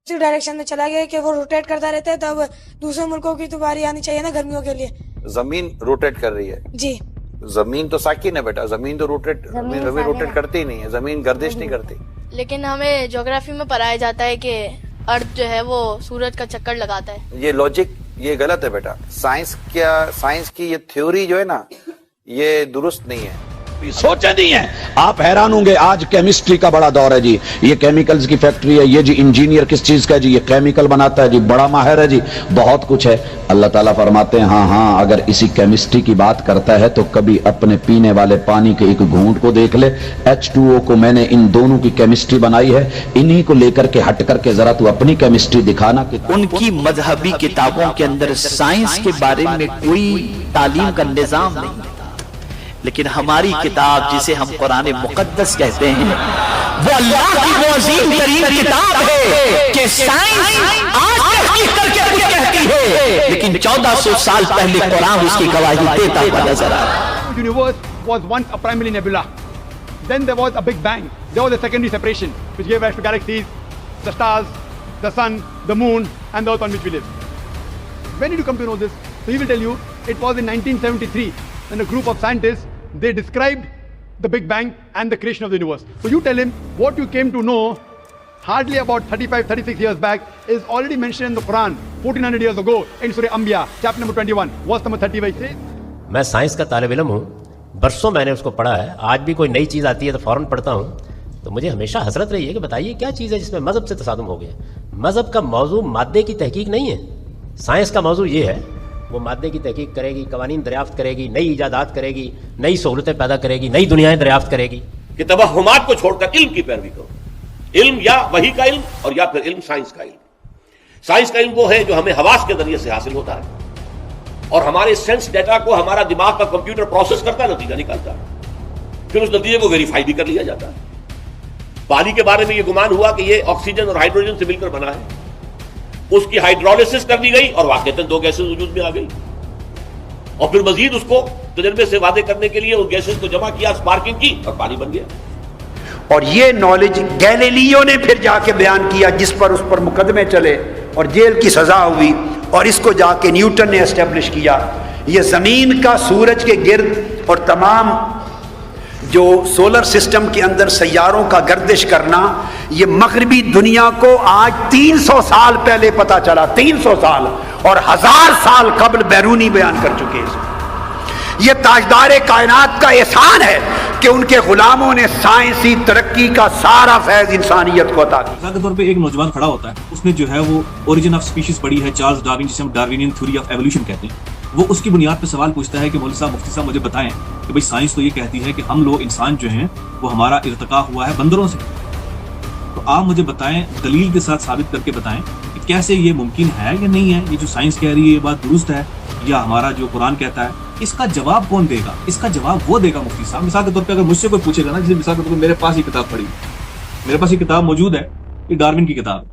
اسی ڈائریکشن میں چلا گیا کہ وہ روٹیٹ کرتا رہتا ہے، تب دوسرے ملکوں کی تو باری آنی چاہیے نا گرمیوں کے لیے. زمین روٹیٹ کر رہی ہے. جی زمین تو ساکن ہے بیٹا، زمین تو روٹیٹ کرتی ہی نہیں ہے، زمین گردش نہیں کرتی. لیکن ہمیں جغرافی میں پڑھایا جاتا ہے کہ ارتھ جو ہے وہ سورج کا چکر لگاتا ہے. یہ لاجک یہ غلط ہے بیٹا. سائنس کی یہ تھیوری جو ہے نا یہ درست نہیں ہے. سوچے نہیں ہے. آپ حیران ہوں گے، آج کیمسٹری کا بڑا دور ہے جی. یہ کیمیکلز کی فیکٹری ہے، یہ جی انجینئر کس چیز کا ہے جی، یہ کیمیکل بناتا ہے جی، بڑا ماہر ہے جی، بہت کچھ ہے. اللہ تعالیٰ فرماتے ہیں ہاں اگر اسی کیمسٹری کی بات کرتا ہے تو کبھی اپنے پینے والے پانی کے ایک گھونٹ کو دیکھ لے. H2O کو میں نے ان دونوں کی کیمسٹری بنائی ہے، انہی کو لے کر کے ہٹ کر کے ذرا تو اپنی کیمسٹری دکھانا. کہ ان کی مذہبی کتابوں کے اندر سائنس کے بارے میں کوئی تعلیم کا نظام نہیں ہے، لیکن ہماری کتاب جسے ہم قرآن مقدس کہتے ہیں وہ اللہ کی وہ عظیم ترین کتاب ہے کہ سائنس آج تحقیق کر کے کچھ کہتی ہے، لیکن 1400 سال پہلے قرآن اس کی گواہی دیتا ہوا نظر آ رہا ہے. The universe was once a primary nebula. Then there was a big bang. There was a secondary separation which gave rise to galaxies, the stars, the sun, the moon, and the earth on which we live. When did you come to know this? So he will tell you it was in 1973 when a group of scientists, they described the Big Bang and the creation of the universe. So you tell him what you came to know hardly about 36 years back is already mentioned in the Quran 1400 years ago in Surah Anbiya, chapter number 21, verse number 30, where it says, میں science کا طالب علم ہوں، برسوں میں نے اس کو پڑھا ہے. آج بھی کوئی نئی چیز آتی ہے تو فوراً پڑھتا ہوں. تو مجھے ہمیشہ حسرت رہی ہے کہ بتائیے کیا چیز ہے جس میں مذہب سے تصادم ہو گیا. مذہب کا موضوع مادے کی تحقیق نہیں ہے. سائنس کا موضوع یہ ہے وہ مادے کی تحقیق کرے گی، قوانین دریافت کرے گی، نئی ایجادات کرے گی، نئی سہولتیں پیدا کرے گی، نئی دنیایں دریافت کرے گی. کہ توہمات کو چھوڑ کر علم کی پیروی کرو. علم یا وحی کا علم اور یا پھر علم سائنس کا علم. سائنس کا علم وہ ہے جو ہمیں حواس کے ذریعے سے حاصل ہوتا ہے اور ہمارے سینس ڈیٹا کو ہمارا دماغ کا کمپیوٹر پروسیس کرتا ہے، نتیجہ نکالتا ہے، پھر اس نتیجے کو ویریفائی بھی کر لیا جاتا ہے. پانی کے بارے میں یہ گمان ہوا کہ یہ آکسیجن اور ہائیڈروجن سے مل کر بنا ہے، اس کی ہائیڈرولسس کر دی گئی اور واقعتاً 2 گیسز وجود میں آ گئی، اور پھر مزید اس کو تجربے سے واضح کرنے کے لیے ان گیسز کو جمع کیا، اسپارکنگ کی اور پانی بن گیا. اور یہ نالج گیلیلیو نے پھر جا کے بیان کیا، جس پر اس پر مقدمے چلے اور جیل کی سزا ہوئی، اور اس کو جا کے نیوٹن نے اسٹیبلش کیا. یہ زمین کا سورج کے گرد اور تمام جو سولر سسٹم کے اندر سیاروں کا گردش کرنا، یہ مغربی دنیا کو آج 300 سال پہلے پتا چلا. 300 سال اور 1000 سال قبل بیرونی بیان کر چکے. یہ تاجدار کائنات کا احسان ہے کہ ان کے غلاموں نے سائنسی ترقی کا سارا فیض انسانیت کو عطا کیا. مثال کے طور پہ ایک نوجوان کھڑا ہوتا ہے، اس نے جو ہے وہ اوریجن آف اسپیشیز پڑھی ہے، چارلز ڈارون، جسے ہم ڈارونین تھیوری آف ایولیوشن کہتے ہیں. وہ اس کی بنیاد پہ سوال پوچھتا ہے کہ مولوی صاحب، مفتی صاحب مجھے بتائیں کہ بھائی سائنس تو یہ کہتی ہے کہ ہم لوگ انسان جو ہیں وہ ہمارا ارتقا ہوا ہے بندروں سے، تو آپ مجھے بتائیں، دلیل کے ساتھ ثابت کر کے بتائیں کہ کیسے یہ ممکن ہے یا نہیں ہے، یہ جو سائنس کہہ رہی ہے یہ بات درست ہے یا ہمارا جو قرآن کہتا ہے. اس کا جواب کون دے گا؟ اس کا جواب وہ دے گا مفتی صاحب. مثال کے طور پہ اگر مجھ سے کوئی پوچھے گا نا، جیسے مثال کے طور پہ میرے پاس یہ کتاب پڑھی، میرے پاس یہ کتاب موجود ہے، یہ ڈارون کی کتاب.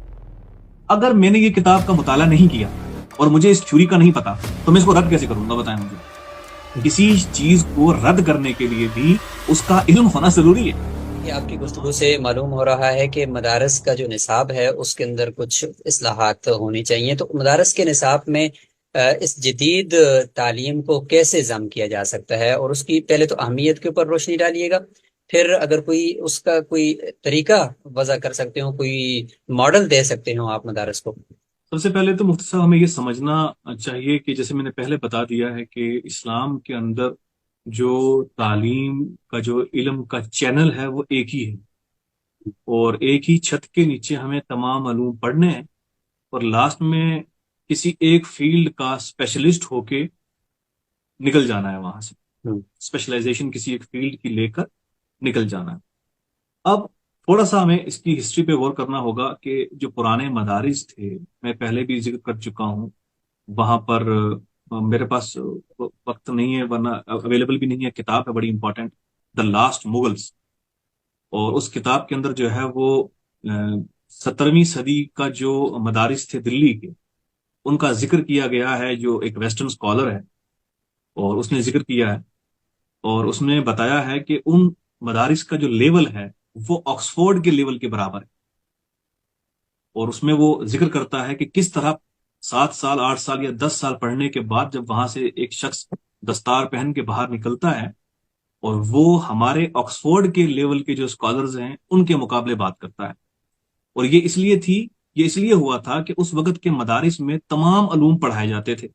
اگر میں نے یہ کتاب کا مطالعہ نہیں کیا اور مجھے اس تھیوری کا نہیں پتا تو میں اس کو رد کیسے کروں گا؟ بتائیں مجھے. کسی چیز کو رد کرنے کے لیے بھی اس کا علم ہونا ضروری ہے. یہ آپ کی گفتگو سے معلوم ہو رہا ہے کہ مدارس کا جو نصاب ہے اس کے اندر کچھ اصلاحات ہونی چاہیے. تو مدارس کے نصاب میں اس جدید تعلیم کو کیسے ضم کیا جا سکتا ہے، اور اس کی پہلے تو اہمیت کے اوپر روشنی ڈالیے گا، پھر اگر کوئی اس کا کوئی طریقہ وضع کر سکتے ہو، کوئی ماڈل دے سکتے ہو آپ مدارس کو. سب سے پہلے تو مفتی صاحب ہمیں یہ سمجھنا چاہیے کہ جیسے میں نے پہلے بتا دیا ہے کہ اسلام کے اندر جو تعلیم کا جو علم کا چینل ہے وہ ایک ہی ہے، اور ایک ہی چھت کے نیچے ہمیں تمام علوم پڑھنے ہیں، اور لاسٹ میں کسی ایک فیلڈ کا اسپیشلسٹ ہو کے نکل جانا ہے، وہاں سے اسپیشلائزیشن کسی ایک فیلڈ کی لے کر نکل جانا ہے. اب تھوڑا سا ہمیں اس کی ہسٹری پہ غور کرنا ہوگا کہ جو پرانے مدارس تھے، میں پہلے بھی ذکر کر چکا ہوں، وہاں پر میرے پاس وقت نہیں ہے ورنہ اویلیبل بھی نہیں ہے، کتاب ہے بڑی امپورٹنٹ، دا لاسٹ مغلس، اور اس کتاب کے اندر جو ہے وہ 17ویں صدی کا جو مدارس تھے دلی کے، ان کا ذکر کیا گیا ہے. جو ایک ویسٹرن اسکالر ہے اور اس نے ذکر کیا ہے اور اس نے بتایا ہے کہ ان مدارس کا جو لیول ہے وہ آکسفورڈ کے لیول کے برابر ہے. اور اس میں وہ ذکر کرتا ہے کہ کس طرح 7 سال 8 سال یا 10 سال پڑھنے کے بعد جب وہاں سے ایک شخص دستار پہن کے باہر نکلتا ہے اور وہ ہمارے آکسفورڈ کے لیول کے جو اسکالرز ہیں ان کے مقابلے بات کرتا ہے. اور یہ اس لیے ہوا تھا کہ اس وقت کے مدارس میں تمام علوم پڑھائے جاتے تھے.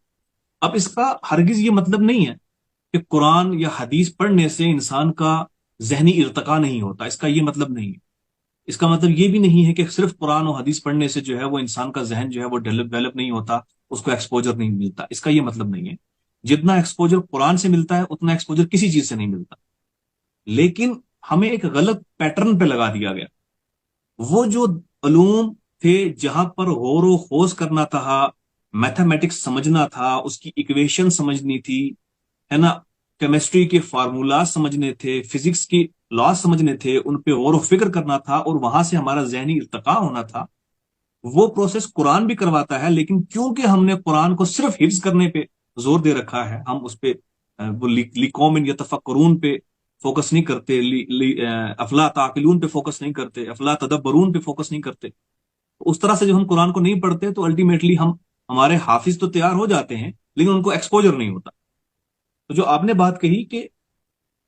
اب اس کا ہرگز یہ مطلب نہیں ہے کہ قرآن یا حدیث پڑھنے سے انسان کا ذہنی ارتقاء نہیں ہوتا. اس کا یہ مطلب نہیں ہے. اس کا مطلب یہ بھی نہیں ہے کہ صرف قرآن و حدیث پڑھنے سے جو ہے وہ انسان کا ذہن جو ہے وہ ڈیولپ نہیں ہوتا, اس کو ایکسپوجر نہیں ملتا. اس کا یہ مطلب نہیں ہے. جتنا ایکسپوجر قرآن سے ملتا ہے اتنا ایکسپوجر کسی چیز سے نہیں ملتا. لیکن ہمیں ایک غلط پیٹرن پہ لگا دیا گیا. وہ جو علوم تھے جہاں پر غور و خوض کرنا تھا, میتھمیٹکس سمجھنا تھا, اس کی ایکویشن سمجھنی تھی, ہے نا, کیمسٹری کے فارمولا سمجھنے تھے, فزکس کی لا سمجھنے تھے, ان پہ غور و فکر کرنا تھا اور وہاں سے ہمارا ذہنی ارتقاء ہونا تھا. وہ پروسیس قرآن بھی کرواتا ہے, لیکن کیونکہ ہم نے قرآن کو صرف حفظ کرنے پہ زور دے رکھا ہے, ہم اس پہ لِقَوْمٍ یتفکرون پہ فوکس نہیں کرتے, افلا تعقلون پہ فوکس نہیں کرتے, افلا تدبرون پہ فوکس نہیں کرتے. اس طرح سے جب ہم قرآن کو نہیں پڑھتے تو الٹیمیٹلی ہمارے حافظ تو تیار ہو جاتے ہیں لیکن ان کو ایکسپوجر نہیں ہوتا. تو جو آپ نے بات کہی کہ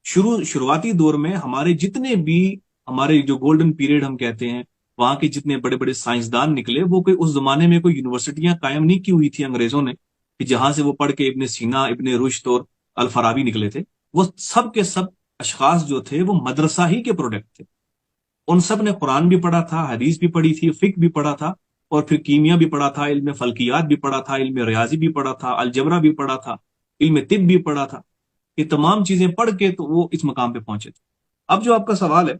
شروعاتی دور میں ہمارے جتنے بھی ہمارے جو گولڈن پیریڈ ہم کہتے ہیں, وہاں کے جتنے بڑے بڑے سائنسدان نکلے, وہ کوئی اس زمانے میں کوئی یونیورسٹیاں قائم نہیں کی ہوئی تھی انگریزوں نے کہ جہاں سے وہ پڑھ کے ابن سینا, ابن رشد اور الفارابی نکلے تھے. وہ سب کے سب اشخاص جو تھے وہ مدرسہ ہی کے پروڈکٹ تھے. ان سب نے قرآن بھی پڑھا تھا, حدیث بھی پڑھی تھی, فقہ بھی پڑھا تھا, اور پھر کیمیا بھی پڑھا تھا, علم فلکیات بھی پڑھا تھا, علم ریاضی بھی پڑھا تھا, الجبرا بھی پڑھا تھا, علم طب بھی پڑھا تھا. یہ تمام چیزیں پڑھ کے تو وہ اس مقام پہ پہنچے تھے. اب جو آپ کا سوال ہے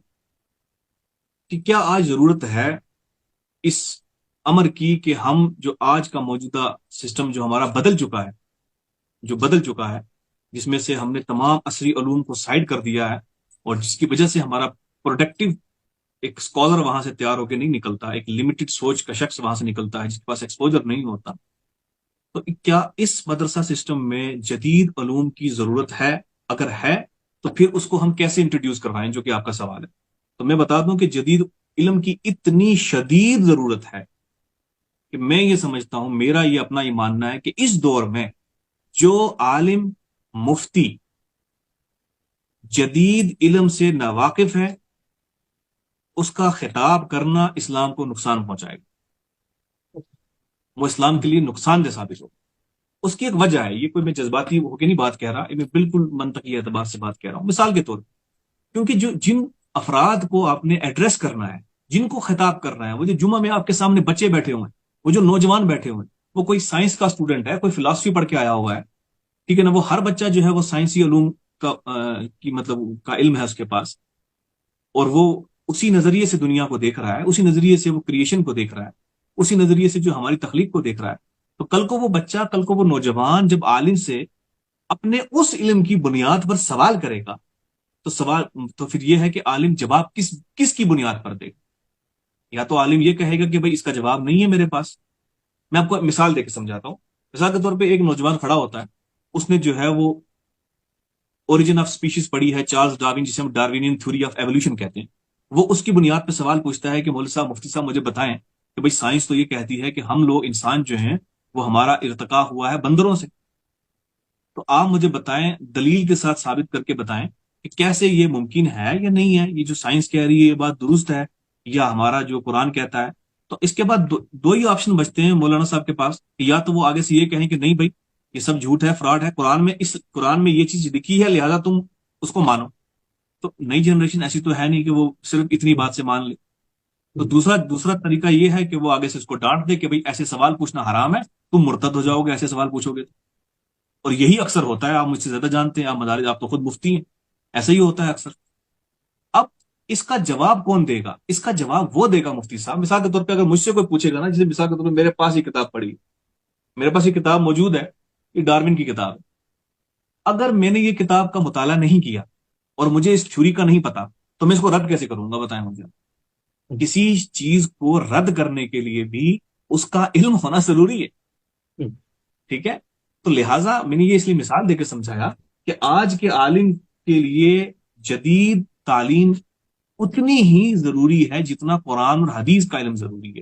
کہ کیا آج ضرورت ہے اس امر کی کہ ہم جو آج کا موجودہ سسٹم جو ہمارا بدل چکا ہے, جس میں سے ہم نے تمام عصری علوم کو سائڈ کر دیا ہے, اور جس کی وجہ سے ہمارا پروڈکٹیو ایک اسکالر وہاں سے تیار ہو کے نہیں نکلتا, ایک لمیٹڈ سوچ کا شخص وہاں سے نکلتا ہے جس کے پاس ایکسپوجر نہیں ہوتا, تو کیا اس مدرسہ سسٹم میں جدید علوم کی ضرورت ہے؟ اگر ہے تو پھر اس کو ہم کیسے انٹروڈیوس کروائیں, جو کہ آپ کا سوال ہے. تو میں بتا دوں کہ جدید علم کی اتنی شدید ضرورت ہے کہ میں یہ سمجھتا ہوں, میرا یہ اپنا یہ ماننا ہے کہ اس دور میں جو عالم مفتی جدید علم سے ناواقف ہے, اس کا خطاب کرنا اسلام کو نقصان پہنچائے گا, وہ اسلام کے لیے نقصان دہ ثابت ہوگا. اس کی ایک وجہ ہے, یہ کوئی میں جذباتی ہو کے نہیں بات کہہ رہا, میں بالکل منطقی اعتبار سے بات کہہ رہا ہوں. مثال کے طور پر, کیونکہ جن افراد کو آپ نے ایڈریس کرنا ہے, جن کو خطاب کرنا ہے, وہ جو جمعہ میں آپ کے سامنے بچے بیٹھے ہوئے ہیں, وہ جو نوجوان بیٹھے ہوئے ہیں, وہ کوئی سائنس کا اسٹوڈنٹ ہے, کوئی فلاسفی پڑھ کے آیا ہوا ہے, ٹھیک ہے نا, وہ ہر بچہ جو ہے وہ سائنسی علوم کا علم ہے اس کے پاس, اور وہ اسی نظریے سے دنیا کو دیکھ رہا ہے, اسی نظریے سے وہ کریشن کو دیکھ رہا ہے, اسی نظریے سے جو ہماری تخلیق کو دیکھ رہا ہے. تو کل کو وہ بچہ, کل کو وہ نوجوان جب عالم سے اپنے اس علم کی بنیاد پر سوال کرے گا, تو پھر یہ ہے کہ عالم جواب کس کی بنیاد پر دے گا. یا تو عالم یہ کہے گا کہ بھائی اس کا جواب نہیں ہے میرے پاس. میں آپ کو مثال دے کے سمجھاتا ہوں. مثال کے طور پہ ایک نوجوان کھڑا ہوتا ہے, اس نے جو ہے وہ اوریجن آف اسپیشیز پڑھی ہے, چارلز ڈارون, جسے ہم ڈارونین تھیوری آف ایوولوشن کہتے ہیں. وہ اس کی بنیاد پہ سوال پوچھتا ہے کہ مولوی صاحب, مفتی صاحب, مجھے بتائیں کہ بھائی سائنس تو یہ کہتی ہے کہ ہم لوگ انسان جو ہیں وہ ہمارا ارتقاء ہوا ہے بندروں سے, تو آپ مجھے بتائیں, دلیل کے ساتھ ثابت کر کے بتائیں کہ کیسے یہ ممکن ہے یا نہیں ہے, یہ جو سائنس کہہ رہی ہے یہ بات درست ہے یا ہمارا جو قرآن کہتا ہے. تو اس کے بعد دو ہی آپشن بچتے ہیں مولانا صاحب کے پاس, یا تو وہ آگے سے یہ کہیں کہ نہیں بھائی یہ سب جھوٹ ہے, فراڈ ہے, قرآن میں یہ چیز لکھی ہے لہذا تم اس کو مانو. تو نئی جنریشن ایسی تو ہے نہیں کہ وہ صرف اتنی بات سے مان لے. تو دوسرا طریقہ یہ ہے کہ وہ آگے سے اس کو ڈانٹ دے کہ بھائی ایسے سوال پوچھنا حرام ہے, تم مرتد ہو جاؤ گے ایسے سوال پوچھو گے. اور یہی اکثر ہوتا ہے, آپ مجھ سے زیادہ جانتے ہیں, آپ مدارس, آپ تو خود مفتی ہیں, ایسا ہی ہوتا ہے اکثر. اب اس کا جواب کون دے گا؟ اس کا جواب وہ دے گا مفتی صاحب. مثال کے طور پہ اگر مجھ سے کوئی پوچھے گا نا, جیسے مثال کے طور پہ میرے پاس یہ کتاب پڑھی, میرے پاس یہ کتاب موجود ہے, یہ ڈارون کی کتاب ہے. اگر میں نے یہ کتاب کا مطالعہ نہیں کیا اور مجھے اس تھیوری کا نہیں پتا, تو میں اس کو رد کیسے کروں گا؟ بتائیں مجھے. کسی چیز کو رد کرنے کے لیے بھی اس کا علم ہونا ضروری ہے, ٹھیک ہے. تو لہٰذا میں نے یہ اس لیے مثال دے کے سمجھایا کہ آج کے عالم کے لیے جدید تعلیم اتنی ہی ضروری ہے جتنا قرآن اور حدیث کا علم ضروری ہے.